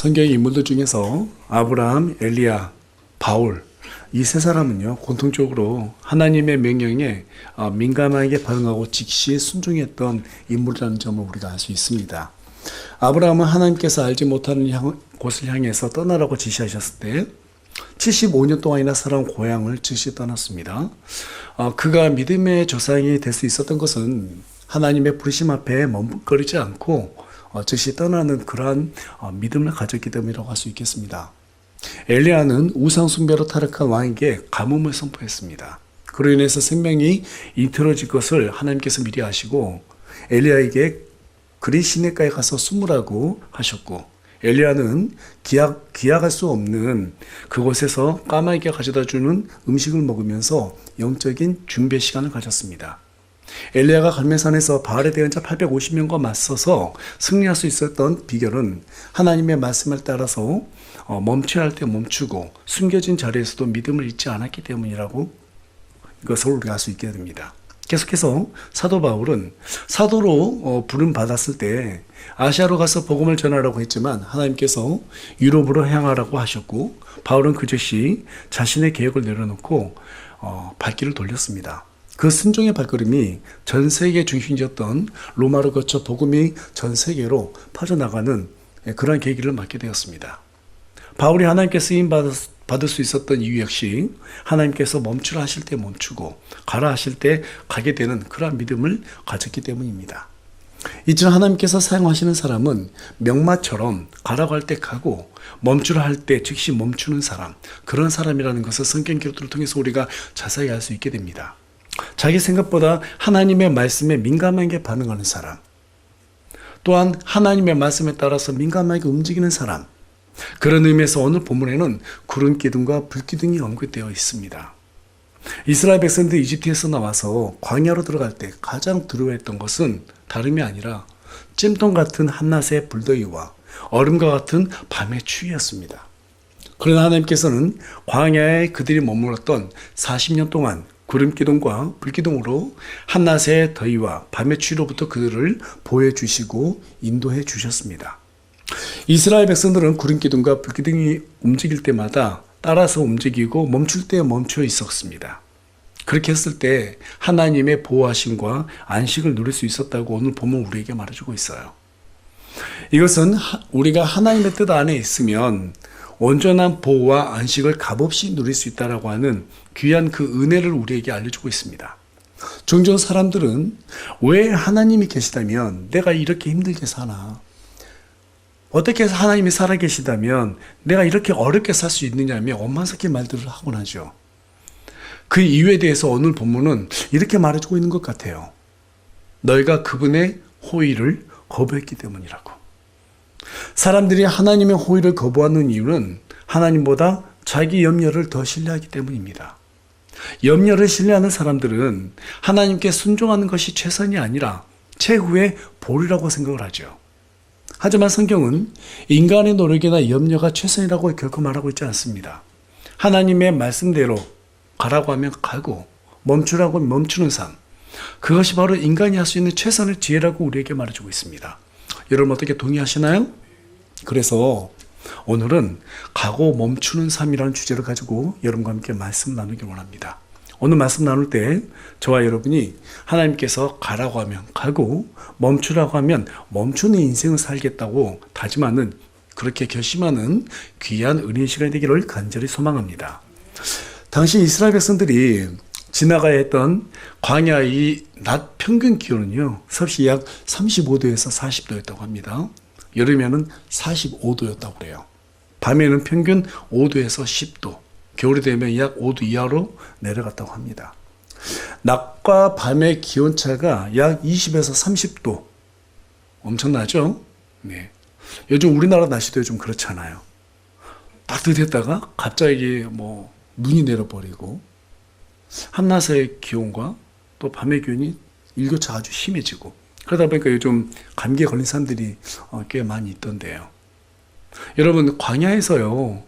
성경의 인물들 중에서 아브라함, 엘리야, 바울 이 세 사람은요 공통적으로 하나님의 명령에 민감하게 반응하고 즉시 순종했던 인물이라는 점을 우리가 알 수 있습니다. 아브라함은 하나님께서 알지 못하는 곳을 향해서 떠나라고 지시하셨을 때 75년 동안이나 살아온 고향을 즉시 떠났습니다. 그가 믿음의 조상이 될 수 있었던 것은 하나님의 부르심 앞에 머뭇거리지 않고 즉시 떠나는 그러한 믿음을 가졌기 때문이라고 할 수 있겠습니다. 엘리야는 우상 숭배로 타락한 왕에게 가뭄을 선포했습니다. 그로 인해서 생명이 잇들어질 것을 하나님께서 미리 아시고 엘리야에게 그리 시내가에 가서 숨으라고 하셨고, 엘리야는 기약할 수 없는 그곳에서 까마귀가 가져다 주는 음식을 먹으면서 영적인 준비 시간을 가졌습니다. 엘리야가 갈멜산에서 바알에 대한 자 850명과 맞서서 승리할 수 있었던 비결은 하나님의 말씀을 따라서 멈춰야 할 때 멈추고 숨겨진 자리에서도 믿음을 잊지 않았기 때문이라고 이것을 우리가 알 수 있게 됩니다. 계속해서 사도 바울은 사도로 부름 받았을 때 아시아로 가서 복음을 전하라고 했지만 하나님께서 유럽으로 향하라고 하셨고, 바울은 그 즉시 자신의 계획을 내려놓고 발길을 돌렸습니다. 그 순종의 발걸음이 전 세계 중심지였던 로마를 거쳐 복음이 전 세계로 퍼져나가는 그러한 계기를 맞게 되었습니다. 바울이 하나님께 쓰임 받을 수 있었던 이유 역시 하나님께서 멈추라 하실 때 멈추고 가라 하실 때 가게 되는 그러한 믿음을 가졌기 때문입니다. 이처럼 하나님께서 사용하시는 사람은 명마처럼 가라고 할 때 가고 멈추라 할 때 즉시 멈추는 사람, 그런 사람이라는 것을 성경 기록들을 통해서 우리가 자세히 알 수 있게 됩니다. 자기 생각보다 하나님의 말씀에 민감하게 반응하는 사람, 또한 하나님의 말씀에 따라서 민감하게 움직이는 사람, 그런 의미에서 오늘 본문에는 구름 기둥과 불 기둥이 언급되어 있습니다. 이스라엘 백성들이 이집트에서 나와서 광야로 들어갈 때 가장 두려워했던 것은 다름이 아니라 찜통 같은 한낮의 불더위와 얼음과 같은 밤의 추위였습니다. 그러나 하나님께서는 광야에 그들이 머물렀던 40년 동안 구름 기둥과 불 기둥으로 한낮의 더위와 밤의 추위로부터 그들을 보호해 주시고 인도해 주셨습니다. 이스라엘 백성들은 구름 기둥과 불 기둥이 움직일 때마다 따라서 움직이고 멈출 때 멈춰 있었습니다. 그렇게 했을 때 하나님의 보호하심과 안식을 누릴 수 있었다고 오늘 본문 우리에게 말해주고 있어요. 이것은 우리가 하나님의 뜻 안에 있으면 온전한 보호와 안식을 값없이 누릴 수 있다고 하는 귀한 그 은혜를 우리에게 알려주고 있습니다. 종종 사람들은 왜 하나님이 계시다면 내가 이렇게 힘들게 사나? 어떻게 해서 하나님이 살아계시다면 내가 이렇게 어렵게 살 수 있느냐며 원망스럽게 말들을 하곤 하죠. 그 이유에 대해서 오늘 본문은 이렇게 말해주고 있는 것 같아요. 너희가 그분의 호의를 거부했기 때문이라고. 사람들이 하나님의 호의를 거부하는 이유는 하나님보다 자기 염려를 더 신뢰하기 때문입니다. 염려를 신뢰하는 사람들은 하나님께 순종하는 것이 최선이 아니라 최후의 보리라고 생각을 하죠. 하지만 성경은 인간의 노력이나 염려가 최선이라고 결코 말하고 있지 않습니다. 하나님의 말씀대로 가라고 하면 가고 멈추라고 하면 멈추는 삶, 그것이 바로 인간이 할 수 있는 최선의 지혜라고 우리에게 말해주고 있습니다. 여러분 어떻게 동의하시나요? 그래서 오늘은 가고 멈추는 삶이라는 주제를 가지고 여러분과 함께 말씀 나누기 원합니다. 오늘 말씀 나눌 때 저와 여러분이 하나님께서 가라고 하면 가고 멈추라고 하면 멈추는 인생을 살겠다고 다짐하는, 그렇게 결심하는 귀한 은혜의 시간이 되기를 간절히 소망합니다. 당시 이스라엘 백성들이 지나가야 했던 광야의 낮 평균 기온은요 섭씨 약 35도에서 40도였다고 합니다. 여름에는 45도였다고 그래요. 밤에는 평균 5도에서 10도, 겨울이 되면 약 5도 이하로 내려갔다고 합니다. 낮과 밤의 기온차가 약 20에서 30도, 엄청나죠? 네. 요즘 우리나라 날씨도 좀 그렇잖아요. 따뜻했다가 갑자기 눈이 내려버리고 한낮의 기온과 또 밤의 기온이 일교차 아주 심해지고, 그러다 보니까 요즘 감기에 걸린 사람들이 꽤 많이 있던데요. 여러분 광야에서요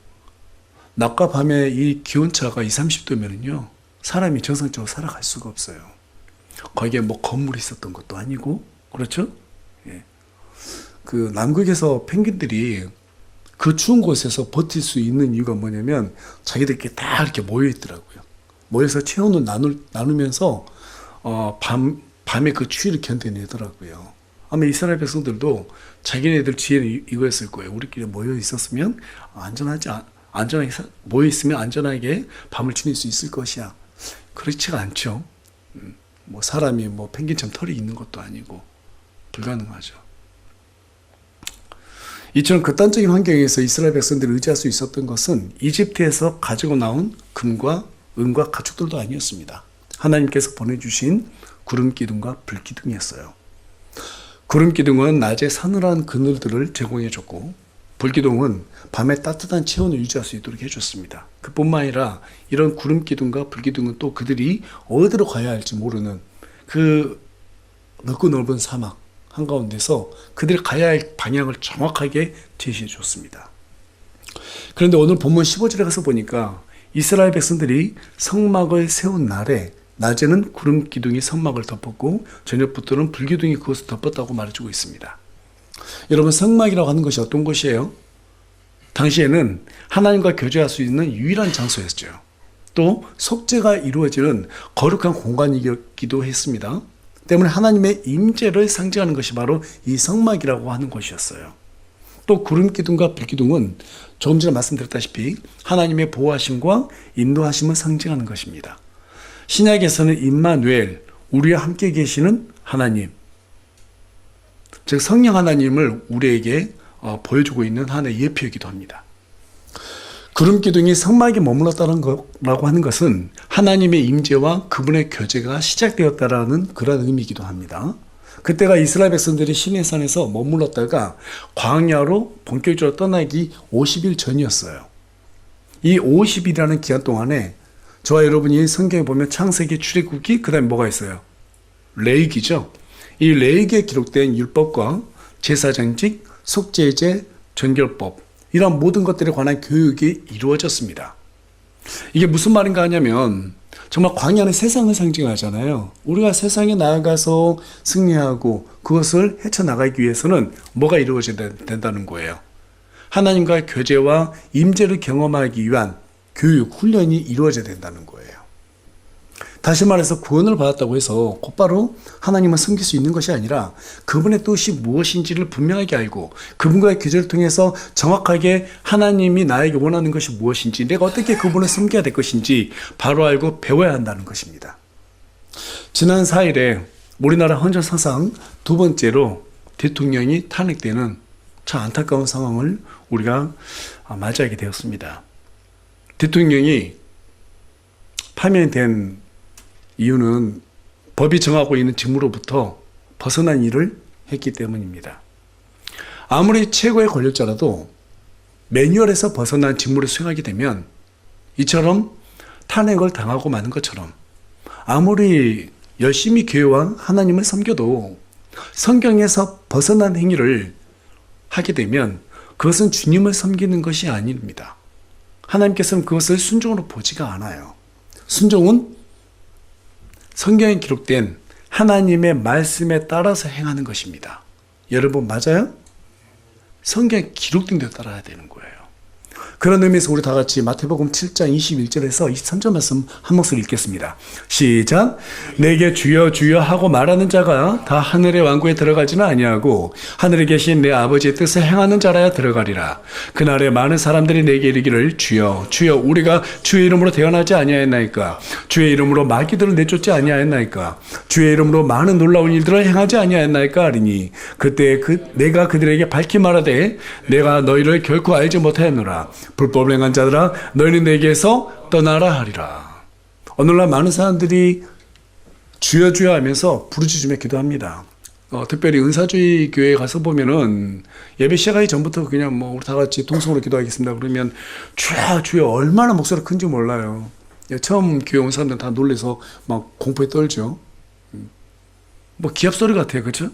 낮과 밤의 이 기온차가 20, 30도면은요 사람이 정상적으로 살아갈 수가 없어요. 거기에 건물이 있었던 것도 아니고, 그렇죠? 예. 그 남극에서 펭귄들이 그 추운 곳에서 버틸 수 있는 이유가 뭐냐면 자기들끼리 다 이렇게 모여 있더라고요. 모여서 체온을 나누면서 밤에 그 추위를 견뎌내더라고요. 아마 이스라엘 백성들도 자기네들 지혜는 이거였을 거예요. 우리끼리 모여 있었으면 안전하게 모여 있으면 안전하게 밤을 지낼 수 있을 것이야. 그렇지가 않죠. 뭐 사람이 뭐 펭귄처럼 털이 있는 것도 아니고 불가능하죠. 이처럼 극단적인 환경에서 이스라엘 백성들이 의지할 수 있었던 것은 이집트에서 가지고 나온 금과 은과 가축들도 아니었습니다. 하나님께서 보내주신 구름 기둥과 불 기둥이었어요. 구름 기둥은 낮에 서늘한 그늘들을 제공해줬고 불 기둥은 밤에 따뜻한 체온을 유지할 수 있도록 해줬습니다. 그뿐만 아니라 이런 구름 기둥과 불 기둥은 또 그들이 어디로 가야 할지 모르는 그 넓고 넓은 사막 한가운데서 그들이 가야 할 방향을 정확하게 제시해 줬습니다. 그런데 오늘 본문 15절에 가서 보니까 이스라엘 백성들이 성막을 세운 날에 낮에는 구름 기둥이 성막을 덮었고 저녁부터는 불 기둥이 그것을 덮었다고 말해주고 있습니다. 여러분, 성막이라고 하는 것이 어떤 것이에요? 당시에는 하나님과 교제할 수 있는 유일한 장소였죠. 또 속죄가 이루어지는 거룩한 공간이기도 했습니다. 때문에 하나님의 임재를 상징하는 것이 바로 이 성막이라고 하는 것이었어요. 또 구름 기둥과 불 기둥은 조금 전에 말씀드렸다시피 하나님의 보호하심과 인도하심을 상징하는 것입니다. 신약에서는 임마누엘, 우리와 함께 계시는 하나님, 즉 성령 하나님을 우리에게 보여주고 있는 하나의 예표이기도 합니다. 구름 기둥이 성막에 머물렀다는 거라고 하는 것은 하나님의 임재와 그분의 교제가 시작되었다라는 그런 의미이기도 합니다. 그때가 이스라엘 백성들이 시내산에서 머물렀다가 광야로 본격적으로 떠나기 50일 전이었어요. 이 50일이라는 기간 동안에 저와 여러분이 성경에 보면 창세기, 출애굽기, 그 다음에 뭐가 있어요? 레위기죠. 이 레위기에 기록된 율법과 제사장직, 속죄제, 정결법, 이런 모든 것들에 관한 교육이 이루어졌습니다. 이게 무슨 말인가 하냐면 정말 광야는 세상을 상징하잖아요. 우리가 세상에 나아가서 승리하고 그것을 헤쳐나가기 위해서는 뭐가 이루어져야 된다는 거예요? 하나님과의 교제와 임재를 경험하기 위한 교육, 훈련이 이루어져야 된다는 거예요. 다시 말해서 구원을 받았다고 해서 곧바로 하나님을 섬길 수 있는 것이 아니라 그분의 뜻이 무엇인지를 분명하게 알고 그분과의 교제를 통해서 정확하게 하나님이 나에게 원하는 것이 무엇인지, 내가 어떻게 그분을 섬겨야 될 것인지 바로 알고 배워야 한다는 것입니다. 지난 4일에 우리나라 헌정사상 두 번째로 대통령이 탄핵되는 참 안타까운 상황을 우리가 맞이하게 되었습니다. 대통령이 파면된 이유는 법이 정하고 있는 직무로부터 벗어난 일을 했기 때문입니다. 아무리 최고의 권력자라도 매뉴얼에서 벗어난 직무를 수행하게 되면 이처럼 탄핵을 당하고 마는 것처럼 아무리 열심히 교회와 하나님을 섬겨도 성경에서 벗어난 행위를 하게 되면 그것은 주님을 섬기는 것이 아닙니다. 하나님께서는 그것을 순종으로 보지가 않아요. 순종은 성경에 기록된 하나님의 말씀에 따라서 행하는 것입니다. 여러분, 맞아요? 성경에 기록된 대로 따라야 되는 거예요. 그런 의미에서 우리 다 같이 마태복음 7장 21절에서 23절 말씀 한 목소리 읽겠습니다. 시작. 내게 주여 주여 하고 말하는 자가 다 하늘의 왕국에 들어가지는 아니하고 하늘에 계신 내 아버지의 뜻을 행하는 자라야 들어가리라. 그날에 많은 사람들이 내게 이르기를 주여 주여 우리가 주의 이름으로 태어나지 아니하였나이까? 주의 이름으로 마귀들을 내쫓지 아니하였나이까? 주의 이름으로 많은 놀라운 일들을 행하지 아니하였나이까? 하리니 그때 내가 그들에게 밝히 말하되 내가 너희를 결코 알지 못하였노라. 불법을 행한 자들아 너희는 내게서 떠나라 하리라. 오늘날 많은 사람들이 주여 주여 하면서 부르짖으며 기도합니다. 특별히 은사주의 교회에 가서 보면은 예배 시작하기 전부터 그냥 뭐 우리 다 같이 동성으로 기도하겠습니다 그러면 주여 주여 얼마나 목소리가 큰지 몰라요. 처음 교회 온 사람들은 다 놀래서 막 공포에 떨죠. 뭐 기합 소리 같아요, 그렇죠?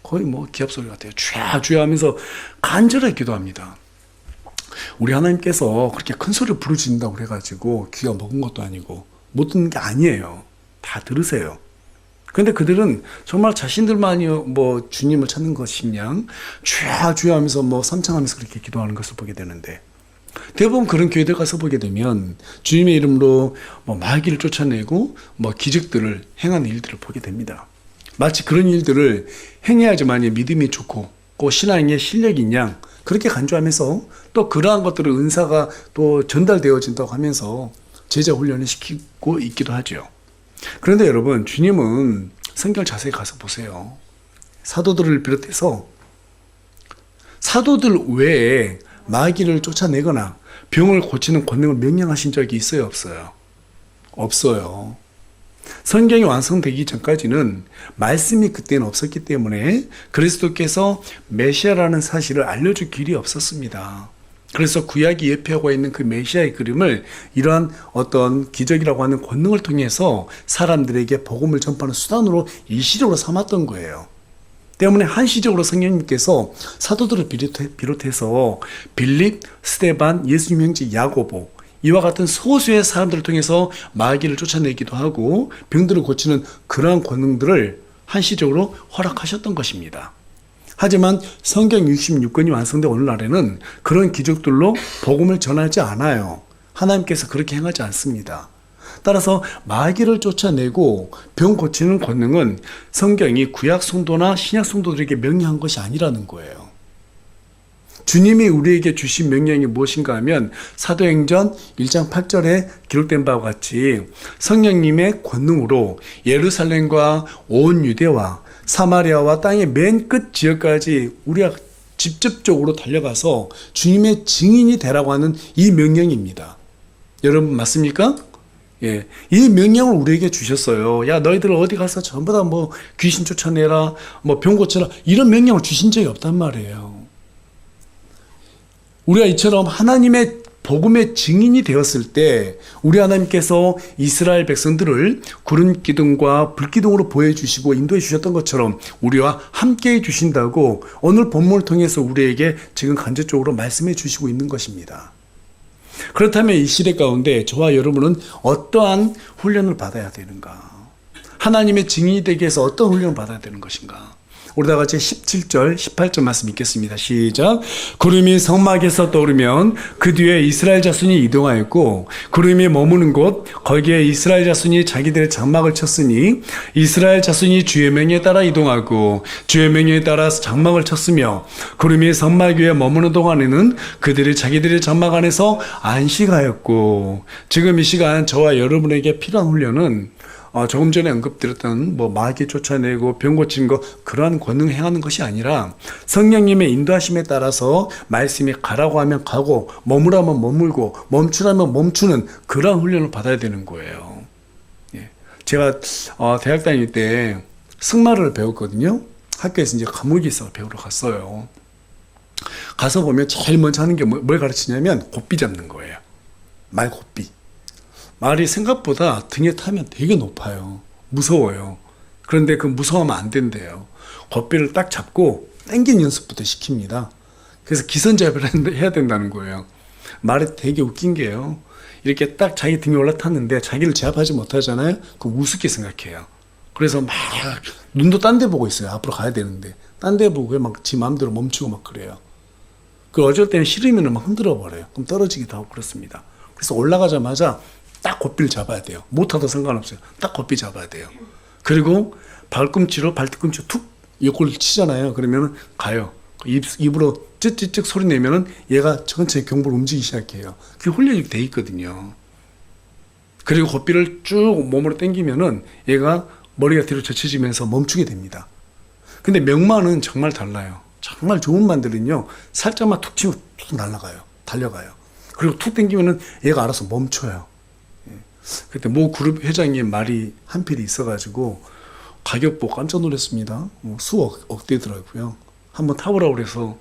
거의 뭐 기합 소리 같아요. 주여 주여 하면서 간절하게 기도합니다. 우리 하나님께서 그렇게 큰 소리를 부르짖는다고 그래가지고 귀가 먹은 것도 아니고 못 듣는 게 아니에요. 다 들으세요. 근데 그들은 정말 자신들만이 뭐 주님을 찾는 것이냐, 주야 주야 하면서 뭐 삼창하면서 그렇게 기도하는 것을 보게 되는데, 대부분 그런 교회들 가서 보게 되면 주님의 이름으로 뭐 마귀를 쫓아내고 뭐 기적들을 행하는 일들을 보게 됩니다. 마치 그런 일들을 행해야지만 믿음이 좋고 그 신앙의 실력이 있냐 그렇게 간주하면서 또 그러한 것들을 은사가 또 전달되어진다고 하면서 제자 훈련을 시키고 있기도 하죠. 그런데 여러분, 주님은 성경 자세히 가서 보세요. 사도들을 비롯해서 사도들 외에 마귀를 쫓아내거나 병을 고치는 권능을 명령하신 적이 있어요, 없어요? 없어요. 성경이 완성되기 전까지는 말씀이 그때는 없었기 때문에 그리스도께서 메시아라는 사실을 알려줄 길이 없었습니다. 그래서 구약이 예표하고 있는 그 메시아의 그림을 이러한 어떤 기적이라고 하는 권능을 통해서 사람들에게 복음을 전파하는 수단으로 일시적으로 삼았던 거예요. 때문에 한시적으로 성령님께서 사도들을 비롯해서 빌립, 스데반, 예수님 형제 야고보 이와 같은 소수의 사람들을 통해서 마귀를 쫓아내기도 하고 병들을 고치는 그러한 권능들을 한시적으로 허락하셨던 것입니다. 하지만 성경 66권이 완성된 오늘날에는 그런 기적들로 복음을 전하지 않아요. 하나님께서 그렇게 행하지 않습니다. 따라서 마귀를 쫓아내고 병 고치는 권능은 성경이 구약 성도나 신약 성도들에게 명령한 것이 아니라는 거예요. 주님이 우리에게 주신 명령이 무엇인가 하면 사도행전 1장 8절에 기록된 바와 같이 성령님의 권능으로 예루살렘과 온 유대와 사마리아와 땅의 맨 끝 지역까지 우리가 직접적으로 달려가서 주님의 증인이 되라고 하는 이 명령입니다. 여러분 맞습니까? 예, 이 명령을 우리에게 주셨어요. 야, 너희들 어디 가서 전부 다 뭐 귀신 쫓아내라, 뭐 병 고쳐라 이런 명령을 주신 적이 없단 말이에요. 우리가 이처럼 하나님의 복음의 증인이 되었을 때 우리 하나님께서 이스라엘 백성들을 구름 기둥과 불 기둥으로 보여주시고 인도해 주셨던 것처럼 우리와 함께 해 주신다고 오늘 본문을 통해서 우리에게 지금 간접적으로 말씀해 주시고 있는 것입니다. 그렇다면 이 시대 가운데 저와 여러분은 어떠한 훈련을 받아야 되는가? 하나님의 증인이 되기 위해서 어떤 훈련을 받아야 되는 것인가? 우리 다 같이 17절, 18절 말씀 읽겠습니다. 시작. 구름이 성막에서 떠오르면 그 뒤에 이스라엘 자손이 이동하였고 구름이 머무는 곳 거기에 이스라엘 자손이 자기들의 장막을 쳤으니 이스라엘 자손이 주의 명령에 따라 이동하고 주의 명령에 따라 장막을 쳤으며 구름이 성막 위에 머무는 동안에는 그들이 자기들의 장막 안에서 안식하였고 지금 이 시간 저와 여러분에게 필요한 훈련은 조금 전에 언급드렸던 뭐 마귀 쫓아내고 병 고치는 거 그러한 권능 행하는 것이 아니라 성령님의 인도하심에 따라서 말씀이 가라고 하면 가고 머무라면 머물고 멈추라면 멈추는 그러한 훈련을 받아야 되는 거예요. 예. 제가 대학 다닐 때 승마를 배웠거든요. 학교에서 이제 과목이 있어 배우러 갔어요. 가서 보면 제일 먼저 하는 게 뭘 가르치냐면 곱비 잡는 거예요. 말 곱비. 말이 생각보다 등에 타면 되게 높아요. 무서워요. 그런데 그 무서워하면 안 된대요. 곱비를 딱 잡고 당기는 연습부터 시킵니다. 그래서 기선제압을 해야 된다는 거예요. 말이 되게 웃긴 게요. 이렇게 딱 자기 등에 올라탔는데 자기를 제압하지 못하잖아요. 그 우습게 생각해요. 그래서 막 눈도 딴 데 보고 있어요. 앞으로 가야 되는데. 딴 데 보고 막 지 마음대로 멈추고 막 그래요. 그 어쩔 때는 싫으면 막 흔들어 버려요. 그럼 떨어지기도 하고 그렇습니다. 그래서 올라가자마자 딱 곱비를 잡아야 돼요. 못하도 상관없어요. 딱 곱비 잡아야 돼요. 그리고 발꿈치로 툭 옆구리를 치잖아요. 그러면 가요. 입으로 찌찌찌 소리 내면은 얘가 천천히 경보를 움직이기 시작해요. 그게 훈련이 돼 있거든요. 그리고 곱비를 쭉 몸으로 당기면은 얘가 머리가 뒤로 젖혀지면서 멈추게 됩니다. 근데 명마는 정말 달라요. 정말 좋은 말들은요, 살짝만 툭 치면 툭 날아가요. 달려가요. 그리고 툭 당기면은 얘가 알아서 멈춰요. 그때 모 그룹 회장님 말이 한 필이 있어가지고 가격 보고 깜짝 놀랐습니다. 수억 대더라고요. 한번 타보라고 그래서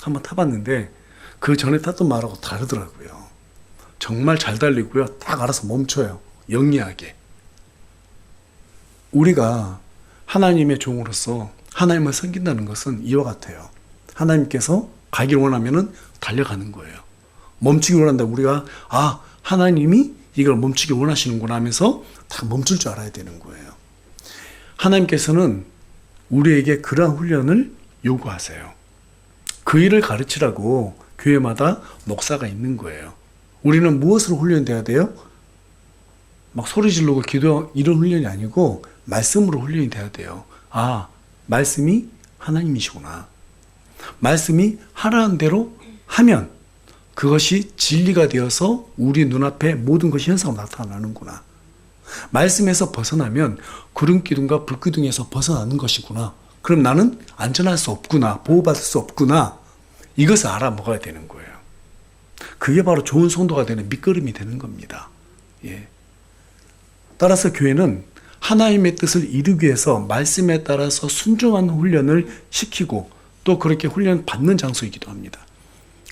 한번 타봤는데 그 전에 탔던 말하고 다르더라고요. 정말 잘 달리고요. 딱 알아서 멈춰요. 영리하게. 우리가 하나님의 종으로서 하나님을 섬긴다는 것은 이와 같아요. 하나님께서 가기를 원하면은 달려가는 거예요. 멈추기 원한다. 우리가 하나님이 이걸 멈추기 원하시는구나 하면서 다 멈출 줄 알아야 되는 거예요. 하나님께서는 우리에게 그러한 훈련을 요구하세요. 그 일을 가르치라고 교회마다 목사가 있는 거예요. 우리는 무엇으로 훈련돼야 돼요? 막 소리 지르고 기도 이런 훈련이 아니고 말씀으로 훈련이 돼야 돼요. 아, 말씀이 하나님이시구나. 말씀이 하라는 대로 하면 그것이 진리가 되어서 우리 눈앞에 모든 것이 현상으로 나타나는구나. 말씀에서 벗어나면 구름기둥과 불기둥에서 벗어나는 것이구나. 그럼 나는 안전할 수 없구나. 보호받을 수 없구나. 이것을 알아먹어야 되는 거예요. 그게 바로 좋은 성도가 되는 밑거름이 되는 겁니다. 예. 따라서 교회는 하나님의 뜻을 이루기 위해서 말씀에 따라서 순종하는 훈련을 시키고 또 그렇게 훈련 받는 장소이기도 합니다.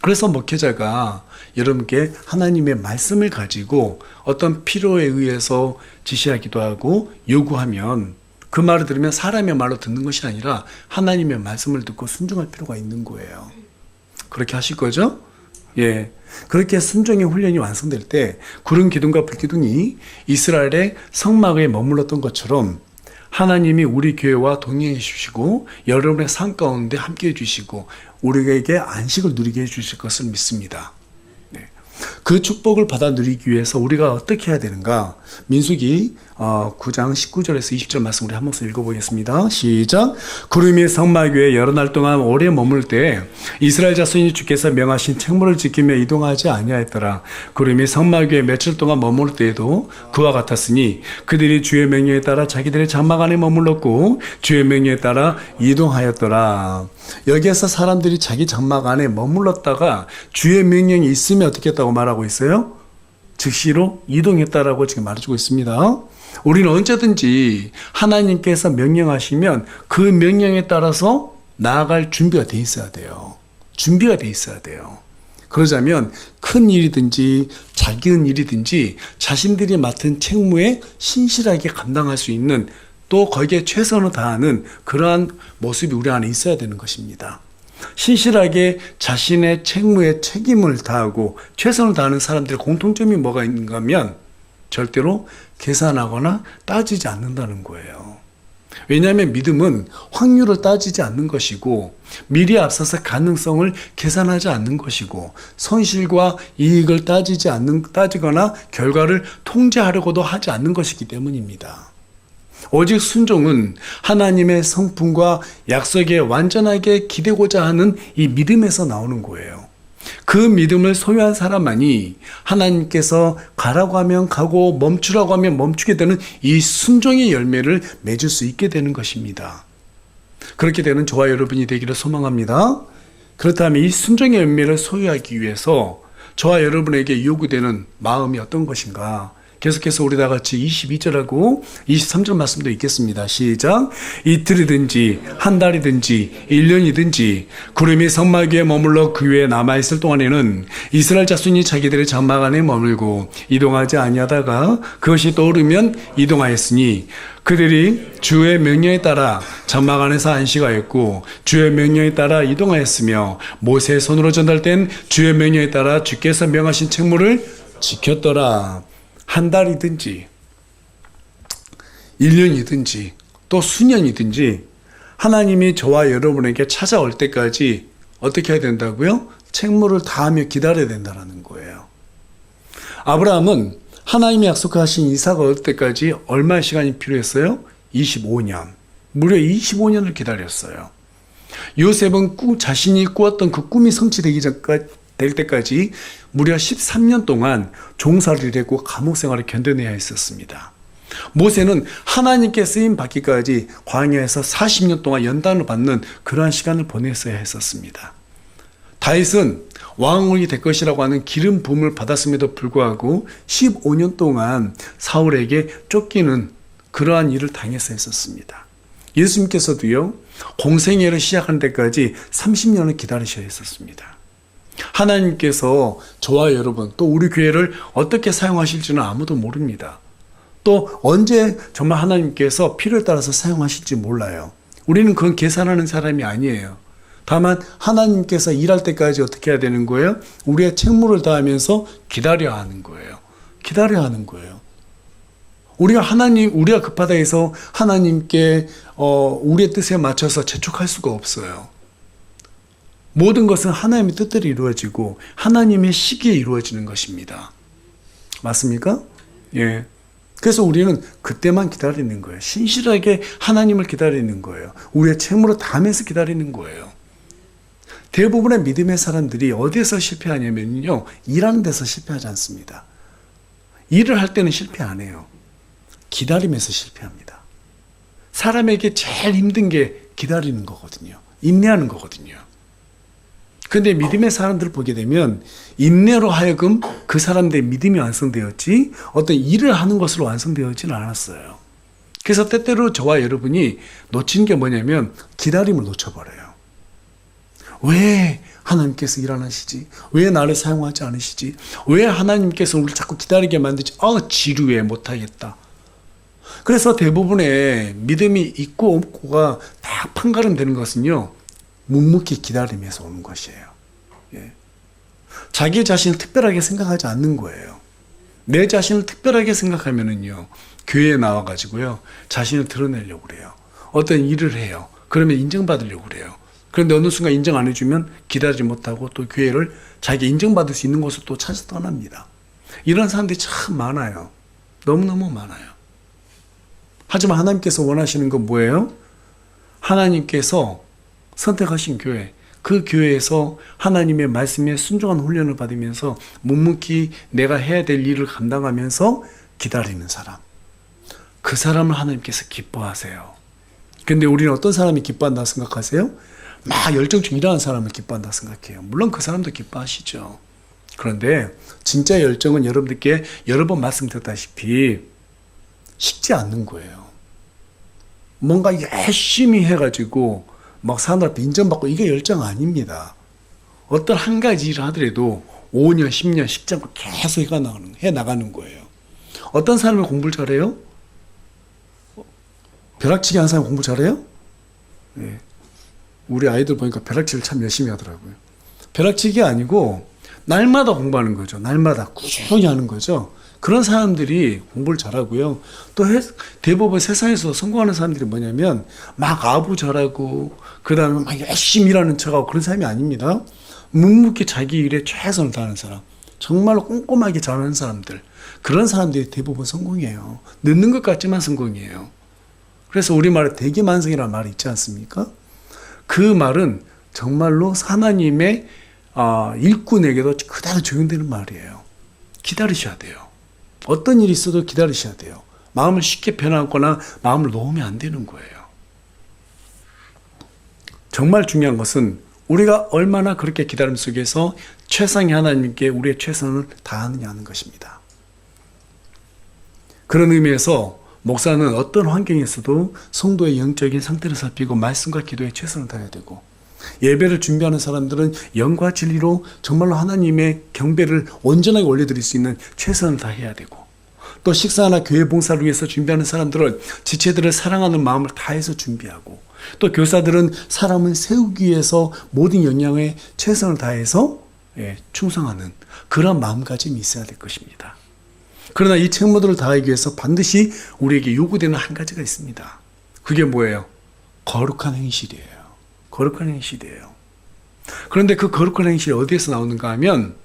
그래서 목회자가 여러분께 하나님의 말씀을 가지고 어떤 필요에 의해서 지시하기도 하고 요구하면 그 말을 들으면 사람의 말로 듣는 것이 아니라 하나님의 말씀을 듣고 순종할 필요가 있는 거예요. 그렇게 하실 거죠? 예. 그렇게 순종의 훈련이 완성될 때 구름 기둥과 불 기둥이 이스라엘의 성막에 머물렀던 것처럼 하나님이 우리 교회와 동행해 주시고 여러분의 삶 가운데 함께 해 주시고 우리에게 안식을 누리게 해 주실 것을 믿습니다. 네. 그 축복을 받아 누리기 위해서 우리가 어떻게 해야 되는가? 민수기 9장 19절에서 20절 말씀 우리 한 목소리 읽어보겠습니다. 시작. 구름이 성막 위에 여러 날 동안 오래 머물 때 이스라엘 자손이 주께서 명하신 책무를 지키며 이동하지 아니하였더라. 구름이 성막 위에 며칠 동안 머물 때에도 그와 같았으니 그들이 주의 명령에 따라 자기들의 장막 안에 머물렀고 주의 명령에 따라 이동하였더라. 여기에서 사람들이 자기 장막 안에 머물렀다가 주의 명령이 있으면 어떻게 했다고 말하고 있어요? 즉시로 이동했다라고 지금 말해주고 있습니다. 우리는 언제든지 하나님께서 명령하시면 그 명령에 따라서 나아갈 준비가 돼 있어야 돼요. 준비가 돼 있어야 돼요. 그러자면 큰 일이든지 작은 일이든지 자신들이 맡은 책무에 신실하게 감당할 수 있는 또 거기에 최선을 다하는 그러한 모습이 우리 안에 있어야 되는 것입니다. 신실하게 자신의 책무에 책임을 다하고 최선을 다하는 사람들의 공통점이 뭐가 있는가 하면 절대로 계산하거나 따지지 않는다는 거예요. 왜냐하면 믿음은 확률을 따지지 않는 것이고 미리 앞서서 가능성을 계산하지 않는 것이고 손실과 이익을 따지거나 결과를 통제하려고도 하지 않는 것이기 때문입니다. 오직 순종은 하나님의 성품과 약속에 완전하게 기대고자 하는 이 믿음에서 나오는 거예요. 그 믿음을 소유한 사람만이 하나님께서 가라고 하면 가고 멈추라고 하면 멈추게 되는 이 순종의 열매를 맺을 수 있게 되는 것입니다. 그렇게 되는 저와 여러분이 되기를 소망합니다. 그렇다면 이 순종의 열매를 소유하기 위해서 저와 여러분에게 요구되는 마음이 어떤 것인가? 계속해서 우리 다 같이 22절하고 23절 말씀도 읽겠습니다. 시작. 이틀이든지 한 달이든지 1년이든지 구름이 성막 위에 머물러 그 위에 남아있을 동안에는 이스라엘 자손이 자기들의 장막 안에 머물고 이동하지 아니하다가 그것이 떠오르면 이동하였으니 그들이 주의 명령에 따라 장막 안에서 안식하였고 주의 명령에 따라 이동하였으며 모세의 손으로 전달된 주의 명령에 따라 주께서 명하신 책무를 지켰더라. 한 달이든지 1년이든지 또 수년이든지 하나님이 저와 여러분에게 찾아올 때까지 어떻게 해야 된다고요? 책무를 다하며 기다려야 된다는 거예요. 아브라함은 하나님이 약속하신 이삭을 얻을 때까지 얼마의 시간이 필요했어요? 25년. 무려 25년을 기다렸어요. 요셉은 자신이 꾸었던 그 꿈이 성취되기 될 때까지 무려 13년 동안 종살이를 했고 감옥 생활을 견뎌내야 했었습니다. 모세는 하나님께 쓰임 받기까지 광야에서 40년 동안 연단을 받는 그러한 시간을 보냈어야 했었습니다. 다윗은 왕이 될 것이라고 하는 기름 부음을 받았음에도 불구하고 15년 동안 사울에게 쫓기는 그러한 일을 당했어야 했었습니다. 예수님께서도요, 공생애를 시작하는 데까지 30년을 기다리셔야 했었습니다. 하나님께서 저와 여러분 또 우리 교회를 어떻게 사용하실지는 아무도 모릅니다. 또 언제 정말 하나님께서 필요에 따라서 사용하실지 몰라요. 우리는 그건 계산하는 사람이 아니에요. 다만 하나님께서 일할 때까지 어떻게 해야 되는 거예요? 우리의 책무를 다하면서 기다려야 하는 거예요. 기다려야 하는 거예요. 우리가 급하다 해서 하나님께 우리의 뜻에 맞춰서 재촉할 수가 없어요. 모든 것은 하나님의 뜻대로 이루어지고 하나님의 시기에 이루어지는 것입니다. 맞습니까? 예. 그래서 우리는 그때만 기다리는 거예요. 신실하게 하나님을 기다리는 거예요. 우리의 채무를 다하면서 기다리는 거예요. 대부분의 믿음의 사람들이 어디에서 실패하냐면요, 일하는 데서 실패하지 않습니다. 일을 할 때는 실패 안 해요. 기다리면서 실패합니다. 사람에게 제일 힘든 게 기다리는 거거든요. 인내하는 거거든요. 근데 믿음의 사람들을 보게 되면 인내로 하여금 그 사람들의 믿음이 완성되었지 어떤 일을 하는 것으로 완성되어지는 않았어요. 그래서 때때로 저와 여러분이 놓친 게 뭐냐면 기다림을 놓쳐버려요. 왜 하나님께서 일 안 하시지? 왜 나를 사용하지 않으시지? 왜 하나님께서 우리를 자꾸 기다리게 만드지? 지루해, 못하겠다. 그래서 대부분의 믿음이 있고 없고가 다 판가름 되는 것은요, 묵묵히 기다림에서 오는 것이에요. 예. 자기 자신을 특별하게 생각하지 않는 거예요. 내 자신을 특별하게 생각하면은요, 교회에 나와가지고요, 자신을 드러내려고 그래요. 어떤 일을 해요. 그러면 인정받으려고 그래요. 그런데 어느 순간 인정 안 해주면 기다리지 못하고 또 교회를 자기 인정받을 수 있는 곳을 또 찾아 떠납니다. 이런 사람들이 참 많아요. 너무너무 많아요. 하지만 하나님께서 원하시는 건 뭐예요? 하나님께서 선택하신 교회, 그 교회에서 하나님의 말씀에 순종한 훈련을 받으면서 묵묵히 내가 해야 될 일을 감당하면서 기다리는 사람. 그 사람을 하나님께서 기뻐하세요. 근데 우리는 어떤 사람이 기뻐한다 생각하세요? 막 열정적으로 일하는 사람을 기뻐한다 생각해요. 물론 그 사람도 기뻐하시죠. 그런데 진짜 열정은 여러분들께 여러 번 말씀드렸다시피 식지 않는 거예요. 뭔가 열심히 해가지고 막 사람들 앞에 인정받고 이게 열정 아닙니다. 어떤 한 가지 일을 하더라도 5년, 10년 식지 않고 계속 해나가는 거예요. 어떤 사람이 공부를 잘해요? 벼락치기 하는 사람이 공부 잘해요? 네. 우리 아이들 보니까 벼락치기를 참 열심히 하더라고요. 벼락치기 아니고 날마다 공부하는 거죠. 날마다 꾸준히 하는 거죠. 그런 사람들이 공부를 잘하고요. 또 대부분 세상에서 성공하는 사람들이 뭐냐면 막 아부 잘하고 그 다음에 막 열심히 일하는 척하고 그런 사람이 아닙니다. 묵묵히 자기 일에 최선을 다하는 사람, 정말로 꼼꼼하게 잘하는 사람들, 그런 사람들이 대부분 성공이에요. 늦는 것 같지만 성공이에요. 그래서 우리말에 대기만성이라는 말이 있지 않습니까? 그 말은 정말로 하나님의 일꾼에게도 그대로 적용되는 말이에요. 기다리셔야 돼요. 어떤 일이 있어도 기다리셔야 돼요. 마음을 쉽게 변하거나 마음을 놓으면 안 되는 거예요. 정말 중요한 것은 우리가 얼마나 그렇게 기다림 속에서 최상의 하나님께 우리의 최선을 다하느냐 하는 것입니다. 그런 의미에서 목사는 어떤 환경에서도 성도의 영적인 상태를 살피고 말씀과 기도에 최선을 다해야 되고, 예배를 준비하는 사람들은 영과 진리로 정말로 하나님의 경배를 온전하게 올려드릴 수 있는 최선을 다해야 되고, 또 식사나 교회 봉사를 위해서 준비하는 사람들은 지체들을 사랑하는 마음을 다해서 준비하고, 또 교사들은 사람을 세우기 위해서 모든 역량에 최선을 다해서 충성하는 그런 마음가짐이 있어야 될 것입니다. 그러나 이 책무들을 다하기 위해서 반드시 우리에게 요구되는 한 가지가 있습니다. 그게 뭐예요? 거룩한 행실이에요. 거룩한 행실이에요. 그런데 그 거룩한 행실이 어디에서 나오는가 하면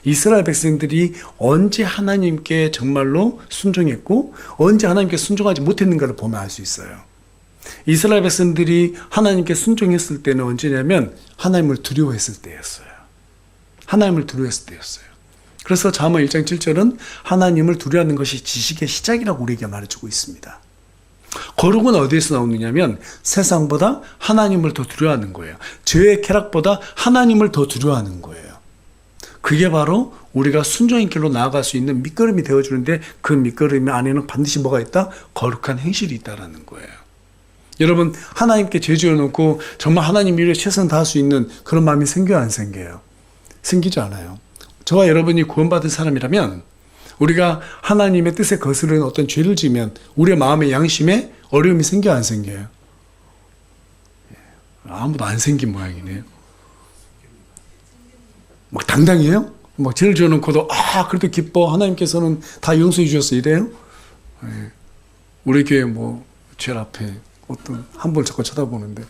이스라엘 백성들이 언제 하나님께 정말로 순종했고 언제 하나님께 순종하지 못했는가를 보면 알 수 있어요. 이스라엘 백성들이 하나님께 순종했을 때는 언제냐면 하나님을 두려워했을 때였어요. 하나님을 두려워했을 때였어요. 그래서 잠언 1장 7절은 하나님을 두려워하는 것이 지식의 시작이라고 우리에게 말해주고 있습니다. 거룩은 어디에서 나오느냐면 세상보다 하나님을 더 두려워하는 거예요. 죄의 쾌락보다 하나님을 더 두려워하는 거예요. 그게 바로 우리가 순종의 길로 나아갈 수 있는 밑거름이 되어주는데, 그 밑거름 안에는 반드시 뭐가 있다? 거룩한 행실이 있다는 거예요. 여러분, 하나님께 죄 지어놓고 정말 하나님 일에 최선 다할 수 있는 그런 마음이 생겨요, 안 생겨요? 생기지 않아요. 저와 여러분이 구원받은 사람이라면 우리가 하나님의 뜻에 거스르는 어떤 죄를 지으면 우리의 마음의 양심에 어려움이 생겨요, 안 생겨요? 아무도 안 생긴 모양이네요. 막 당당해요? 막 죄를 지어놓고도 그래도 기뻐, 하나님께서는 다 용서해 주셨어, 이래요? 우리 교회 뭐 제일 앞에 어떤 한 분 자꾸 쳐다보는데,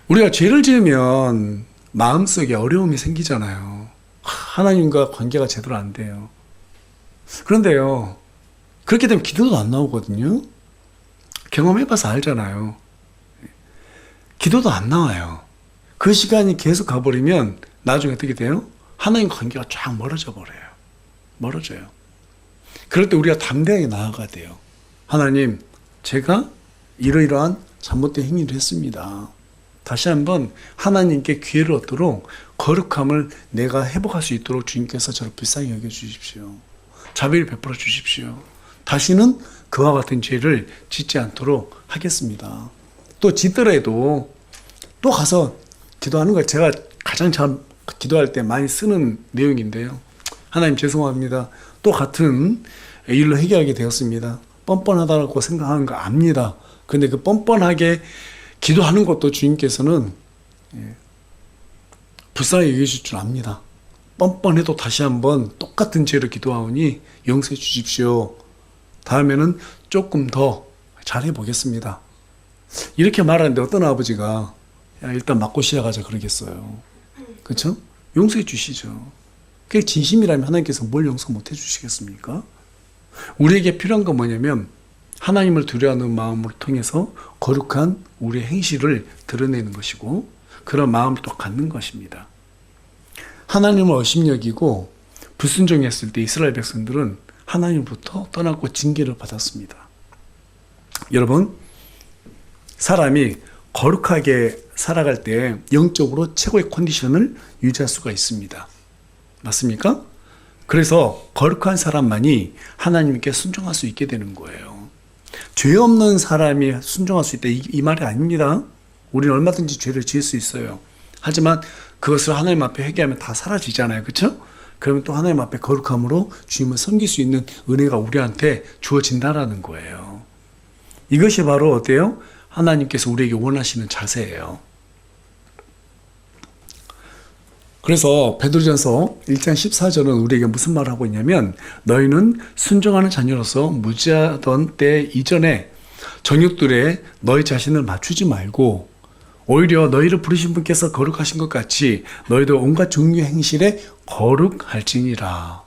우리가 죄를 지으면 마음속에 어려움이 생기잖아요. 하나님과 관계가 제대로 안 돼요. 그런데요, 그렇게 되면 기도도 안 나오거든요. 경험해봐서 알잖아요. 기도도 안 나와요. 그 시간이 계속 가버리면 나중에 어떻게 돼요? 하나님과 관계가 쫙 멀어져 버려요. 멀어져요. 그럴 때 우리가 담대하게 나아가야 돼요. 하나님, 제가 이러이러한 잘못된 행위를 했습니다. 다시 한번 하나님께 기회를 얻도록 거룩함을 내가 회복할 수 있도록 주님께서 저를 불쌍히 여겨주십시오. 자비를 베풀어 주십시오. 다시는 그와 같은 죄를 짓지 않도록 하겠습니다. 또 짓더라도 또 가서 기도하는 거예요. 제가 가장 잘 기도할 때 많이 쓰는 내용인데요. 하나님 죄송합니다. 또 같은 일로 해결하게 되었습니다. 뻔뻔하다고 생각하는 거 압니다. 근데 그 뻔뻔하게 기도하는 것도 주님께서는 불쌍히 여기실 줄 압니다. 뻔뻔해도 다시 한번 똑같은 죄로 기도하오니 용서해 주십시오. 다음에는 조금 더 잘해보겠습니다. 이렇게 말하는데 어떤 아버지가 야, 일단 맞고 시작하자 그러겠어요. 그렇죠? 용서해 주시죠. 그게 진심이라면 하나님께서 뭘 용서 못 해주시겠습니까? 우리에게 필요한 건 뭐냐면 하나님을 두려워하는 마음을 통해서 거룩한 우리의 행실을 드러내는 것이고 그런 마음을 또 갖는 것입니다. 하나님을 의심여기고 불순종했을 때 이스라엘 백성들은 하나님부터 떠나고 징계를 받았습니다. 여러분, 사람이 거룩하게 살아갈 때 영적으로 최고의 컨디션을 유지할 수가 있습니다. 맞습니까? 그래서 거룩한 사람만이 하나님께 순종할 수 있게 되는 거예요. 죄 없는 사람이 순종할 수 있다, 이 말이 아닙니다. 우리는 얼마든지 죄를 지을 수 있어요. 하지만 그것을 하나님 앞에 회개하면 다 사라지잖아요. 그렇죠? 그러면 또 하나님 앞에 거룩함으로 주님을 섬길 수 있는 은혜가 우리한테 주어진다라는 거예요. 이것이 바로 어때요? 하나님께서 우리에게 원하시는 자세예요. 그래서 베드로전서 1장 14절은 우리에게 무슨 말을 하고 있냐면 너희는 순종하는 자녀로서 무지하던 때 이전에 정욕들에 너희 자신을 맞추지 말고 오히려 너희를 부르신 분께서 거룩하신 것 같이 너희도 온갖 종류의 행실에 거룩할지니라.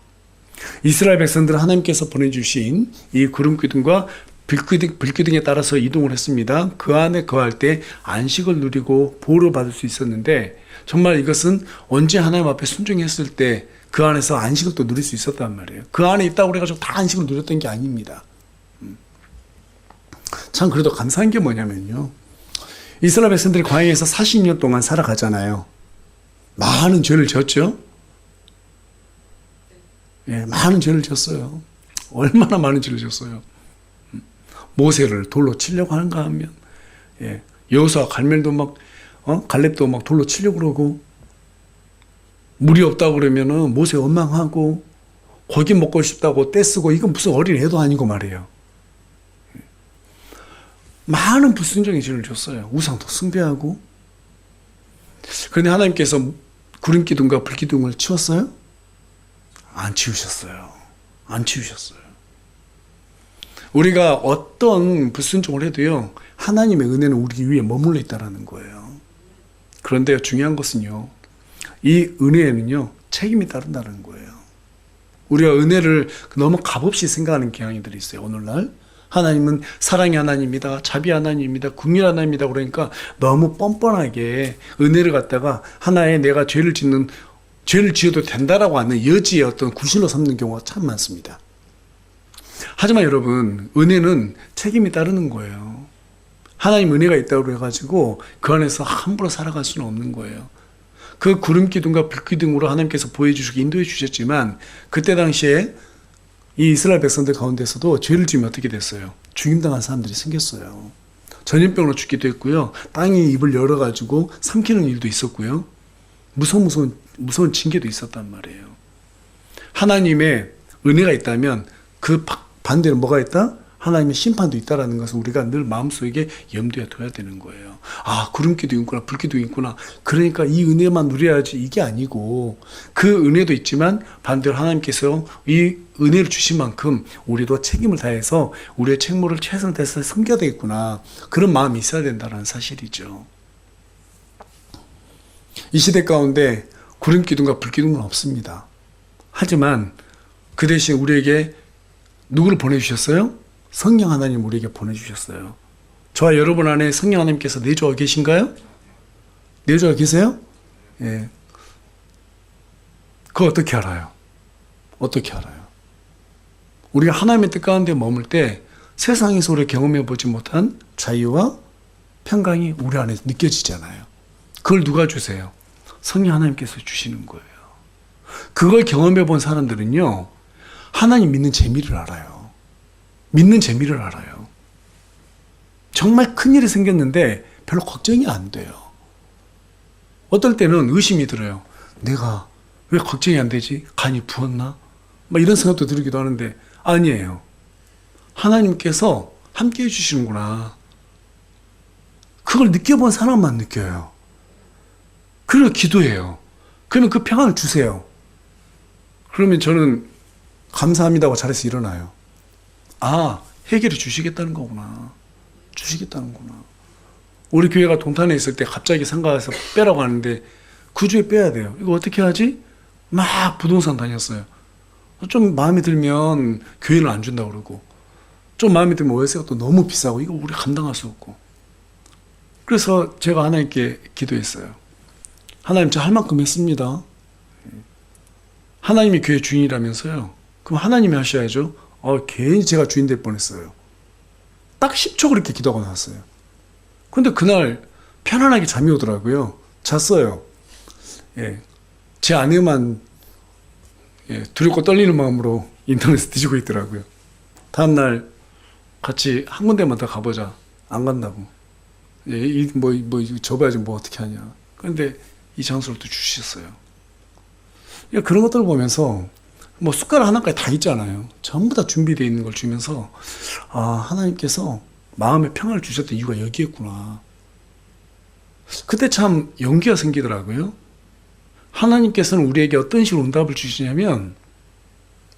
이스라엘 백성들은 하나님께서 보내주신 이 구름기둥과 불기둥에 따라서 이동을 했습니다. 그 안에 거할 때 안식을 누리고 보호를 받을 수 있었는데 정말 이것은 언제 하나님 앞에 순종했을 때 그 안에서 안식을 또 누릴 수 있었단 말이에요. 그 안에 있다고 그래가지고 다 안식을 누렸던 게 아닙니다. 참 그래도 감사한 게 뭐냐면요. 이스라엘 백성들이 광야에서 40년 동안 살아가잖아요. 많은 죄를 지었죠. 예, 많은 죄를 지었어요. 얼마나 많은 죄를 지었어요. 모세를 돌로 치려고 하는가 하면, 예, 여호수아 갈멜도 막, 갈렙도 막 돌로 치려고 그러고, 물이 없다고 그러면은 모세 원망하고, 고기 먹고 싶다고 떼쓰고, 이건 무슨 어린 애도 아니고 말이에요. 많은 불순종의 죄를 줬어요. 우상도 숭배하고. 그런데 하나님께서 구름기둥과 불기둥을 치웠어요? 안 치우셨어요. 안 치우셨어요. 우리가 어떤 불순종을 해도요, 하나님의 은혜는 우리 위에 머물러 있다는 거예요. 그런데 중요한 것은요, 이 은혜에는요, 책임이 따른다는 거예요. 우리가 은혜를 너무 값없이 생각하는 경향들이 있어요, 오늘날. 하나님은 사랑의 하나님이다, 자비 하나님입니다, 긍휼 하나님이다 그러니까 너무 뻔뻔하게 은혜를 갖다가 하나의 내가 죄를 지어도 된다라고 하는 여지의 어떤 구실로 삼는 경우가 참 많습니다. 하지만 여러분, 은혜는 책임이 따르는 거예요. 하나님 은혜가 있다고 해가지고 그 안에서 함부로 살아갈 수는 없는 거예요. 그 구름기둥과 불기둥으로 하나님께서 보여주시고 인도해 주셨지만 그때 당시에 이 이스라엘 백성들 가운데서도 죄를 지으면 어떻게 됐어요? 죽임당한 사람들이 생겼어요. 전염병으로 죽기도 했고요. 땅이 입을 열어가지고 삼키는 일도 있었고요. 무서운 징계도 있었단 말이에요. 하나님의 은혜가 있다면 그 반대로 뭐가 있다? 하나님의 심판도 있다라는 것을 우리가 늘 마음속에 염두에 둬야 되는 거예요. 아, 구름기도 있구나, 불기도 있구나. 그러니까 이 은혜만 누려야지 이게 아니고, 그 은혜도 있지만 반대로 하나님께서 이 은혜를 주신 만큼 우리도 책임을 다해서 우리의 책무를 최선을 다해서 섬겨야 되겠구나. 그런 마음이 있어야 된다는 사실이죠. 이 시대 가운데 구름기둥과 불기둥은 없습니다. 하지만 그 대신 우리에게 누구를 보내주셨어요? 성령 하나님 우리에게 보내주셨어요. 저와 여러분 안에 성령 하나님께서 내주어 계신가요? 내주어 계세요? 예. 그거 어떻게 알아요? 어떻게 알아요? 우리가 하나님의 뜻 가운데 머물 때 세상에서 우리가 경험해 보지 못한 자유와 평강이 우리 안에 느껴지잖아요. 그걸 누가 주세요? 성령 하나님께서 주시는 거예요. 그걸 경험해 본 사람들은요, 하나님 믿는 재미를 알아요. 믿는 재미를 알아요. 정말 큰일이 생겼는데 별로 걱정이 안 돼요. 어떨 때는 의심이 들어요. 내가 왜 걱정이 안 되지? 간이 부었나? 막 이런 생각도 들기도 하는데 아니에요. 하나님께서 함께 해주시는구나. 그걸 느껴본 사람만 느껴요. 그리고 기도해요. 그러면 그 평안을 주세요. 그러면 저는 감사합니다고 자리에서 일어나요. 아, 해결해 주시겠다는 거구나. 주시겠다는구나. 우리 교회가 동탄에 있을 때 갑자기 상가에서 빼라고 하는데 그 주에 빼야 돼요. 이거 어떻게 하지? 막 부동산 다녔어요. 좀 마음에 들면 교회는 안 준다고 그러고, 좀 마음에 들면 월세가 또 너무 비싸고, 이거 우리 감당할 수 없고. 그래서 제가 하나님께 기도했어요. 하나님, 저 할 만큼 했습니다. 하나님이 교회 주인이라면서요. 그럼 하나님이 하셔야죠. 괜히 제가 주인 될 뻔했어요. 딱 10초 그렇게 기도하고 나왔어요. 근데 그날 편안하게 잠이 오더라고요. 잤어요. 예. 제 아내만 두렵고 떨리는 마음으로 인터넷에 뒤지고 있더라고요. 다음날 같이 한 군데만 더 가보자. 안 간다고. 접어야지 뭐 어떻게 하냐. 그런데 이 장소를 또 주셨어요. 그런 것들을 보면서 뭐 숟가락 하나까지 다 있잖아요. 전부 다 준비되어 있는 걸 주면서 하나님께서 마음의 평안을 주셨던 이유가 여기였구나. 그때 참 용기가 생기더라고요. 하나님께서는 우리에게 어떤 식으로 응답을 주시냐면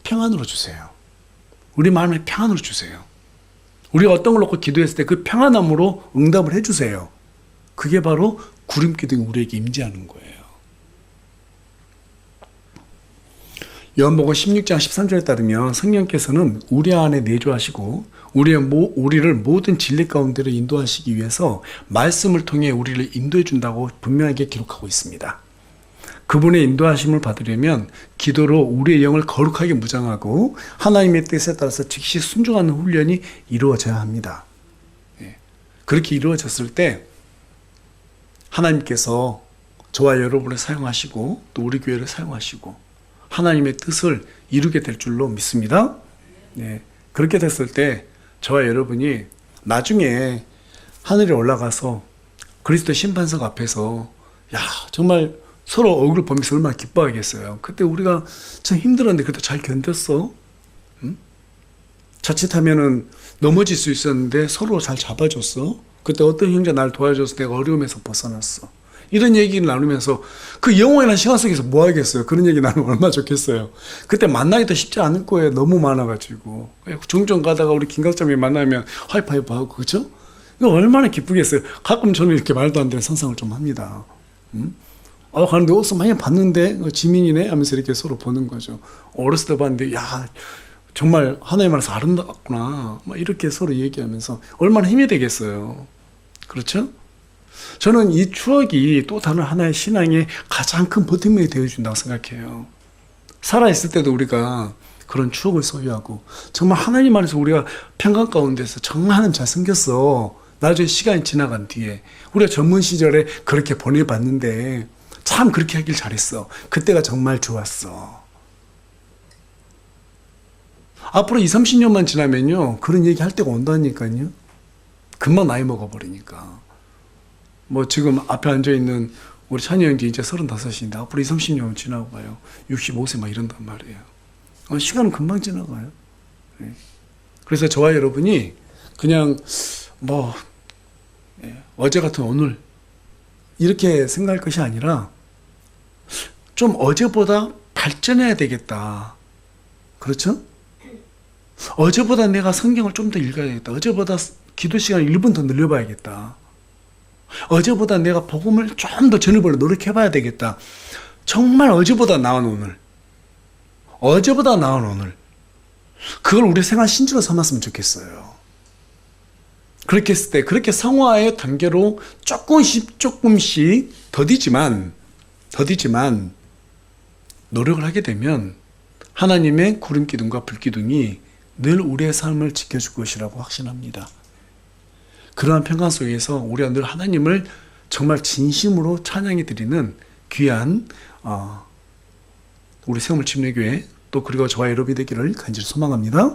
평안으로 주세요. 우리 마음에 평안으로 주세요. 우리가 어떤 걸 놓고 기도했을 때 그 평안함으로 응답을 해주세요. 그게 바로 구름기둥이 우리에게 임재하는 거예요. 요한복음 16장 13절에 따르면 성령께서는 우리 안에 내주하시고 우리를 모든 진리 가운데로 인도하시기 위해서 말씀을 통해 우리를 인도해 준다고 분명하게 기록하고 있습니다. 그분의 인도하심을 받으려면 기도로 우리의 영을 거룩하게 무장하고 하나님의 뜻에 따라서 즉시 순종하는 훈련이 이루어져야 합니다. 그렇게 이루어졌을 때 하나님께서 저와 여러분을 사용하시고 또 우리 교회를 사용하시고 하나님의 뜻을 이루게 될 줄로 믿습니다. 그렇게 됐을 때 저와 여러분이 나중에 하늘에 올라가서 그리스도 심판석 앞에서 정말 서로 얼굴 보면서 얼마나 기뻐하겠어요. 그때 우리가 참 힘들었는데 그래도 잘 견뎠어. 응? 자칫하면은 넘어질 수 있었는데 서로 잘 잡아줬어. 그때 어떤 형제 날 도와줘서 내가 어려움에서 벗어났어. 이런 얘기를 나누면서 그 영원한 시간 속에서 뭐 하겠어요. 그런 얘기 나누면 얼마나 좋겠어요. 그때 만나기도 쉽지 않을 거예요. 너무 많아가지고. 종종 가다가 우리 김각점이 만나면 하이파이브 하고, 그죠? 이거 얼마나 기쁘겠어요. 가끔 저는 이렇게 말도 안 되는 상상을 좀 합니다. 가는데 옷을 많이 봤는데 지민이네 하면서 이렇게 서로 보는 거죠. 어렸을 때 봤는데 정말 하나님 안에서 아름답구나 막 이렇게 서로 얘기하면서 얼마나 힘이 되겠어요. 그렇죠? 저는 이 추억이 또 다른 하나의 신앙의 가장 큰 버팀목이 되어준다고 생각해요. 살아있을 때도 우리가 그런 추억을 소유하고 정말 하나님 안에서 우리가 평강 가운데서 정말 하나님 잘생겼어. 나중에 시간이 지나간 뒤에 우리가 젊은 시절에 그렇게 보내봤는데 참 그렇게 하길 잘했어. 그때가 정말 좋았어. 앞으로 20, 30년만 지나면요 그런 얘기 할 때가 온다니까요. 금방 나이 먹어버리니까. 뭐 지금 앞에 앉아있는 우리 찬이 형제 이제 35인데 앞으로 20, 30년 지나고 가요. 65세 막 이런단 말이에요. 시간은 금방 지나가요. 그래서 저와 여러분이 그냥 뭐 어제 같은 오늘 이렇게 생각할 것이 아니라 좀 어제보다 발전해야 되겠다. 그렇죠? 어제보다 내가 성경을 좀 더 읽어야겠다. 어제보다 기도 시간을 1분 더 늘려봐야겠다. 어제보다 내가 복음을 좀 더 전해보려 노력해봐야 되겠다. 정말 어제보다 나은 오늘. 어제보다 나은 오늘. 그걸 우리 생활 신조로 삼았으면 좋겠어요. 그렇게 했을 때 그렇게 성화의 단계로 조금씩 더디지만 노력을 하게 되면 하나님의 구름기둥과 불기둥이 늘 우리의 삶을 지켜줄 것이라고 확신합니다. 그러한 평강 속에서 우리가 늘 하나님을 정말 진심으로 찬양해 드리는 귀한 우리 세움을 침례교회 또 그리고 저와 여러분이 되기를 간절히 소망합니다.